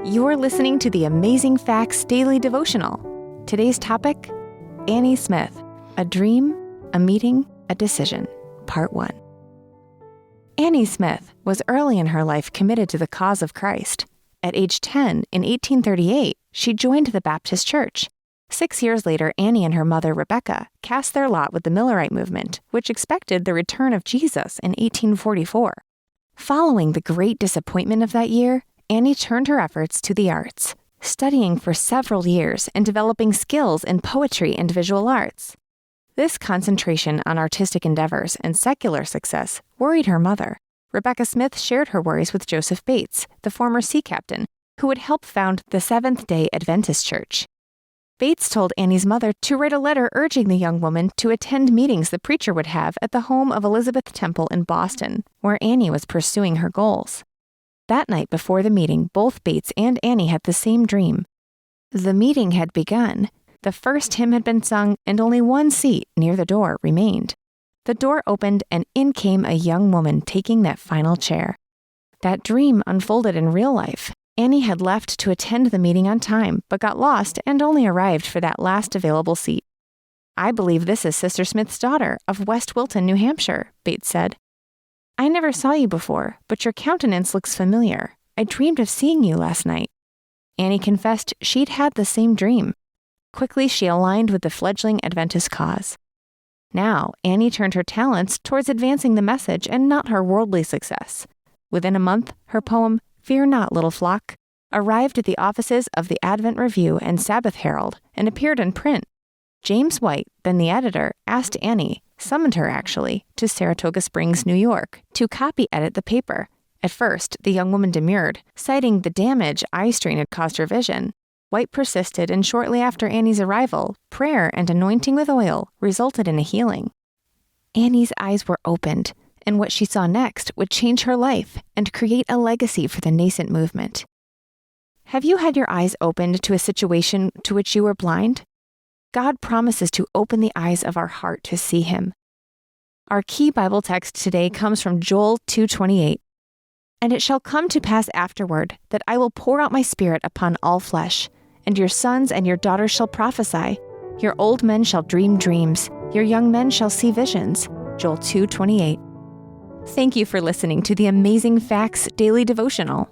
You're listening to the Amazing Facts Daily Devotional. Today's topic, Annie Smith, a dream, a meeting, a decision, Part 1. Annie Smith was early in her life committed to the cause of Christ. At age 10, in 1838, she joined the Baptist Church. 6 years later, Annie and her mother, Rebecca, cast their lot with the Millerite movement, which expected the return of Jesus in 1844. Following the great disappointment of that year, Annie turned her efforts to the arts, studying for several years and developing skills in poetry and visual arts. This concentration on artistic endeavors and secular success worried her mother. Rebecca Smith shared her worries with Joseph Bates, the former sea captain, who would help found the Seventh-day Adventist Church. Bates told Annie's mother to write a letter urging the young woman to attend meetings the preacher would have at the home of Elizabeth Temple in Boston, where Annie was pursuing her goals. That night before the meeting, both Bates and Annie had the same dream. The meeting had begun. The first hymn had been sung, and only one seat near the door remained. The door opened, and in came a young woman taking that final chair. That dream unfolded in real life. Annie had left to attend the meeting on time, but got lost and only arrived for that last available seat. "I believe this is Sister Smith's daughter of West Wilton, New Hampshire," Bates said. "I never saw you before, but your countenance looks familiar. I dreamed of seeing you last night." Annie confessed she'd had the same dream. Quickly, she aligned with the fledgling Adventist cause. Now, Annie turned her talents towards advancing the message and not her worldly success. Within a month, her poem, "Fear Not, Little Flock," arrived at the offices of the Advent Review and Sabbath Herald and appeared in print. James White, then the editor, asked Annie, summoned her actually, to Saratoga Springs, New York, to copy edit the paper. At first, the young woman demurred, citing the damage eye strain had caused her vision. White persisted, and shortly after Annie's arrival, prayer and anointing with oil resulted in a healing. Annie's eyes were opened, and what she saw next would change her life and create a legacy for the nascent movement. Have you had your eyes opened to a situation to which you were blind? God promises to open the eyes of our heart to see Him. Our key Bible text today comes from Joel 2:28. "And it shall come to pass afterward that I will pour out my Spirit upon all flesh, and your sons and your daughters shall prophesy. Your old men shall dream dreams. Your young men shall see visions." Joel 2:28. Thank you for listening to the Amazing Facts Daily Devotional.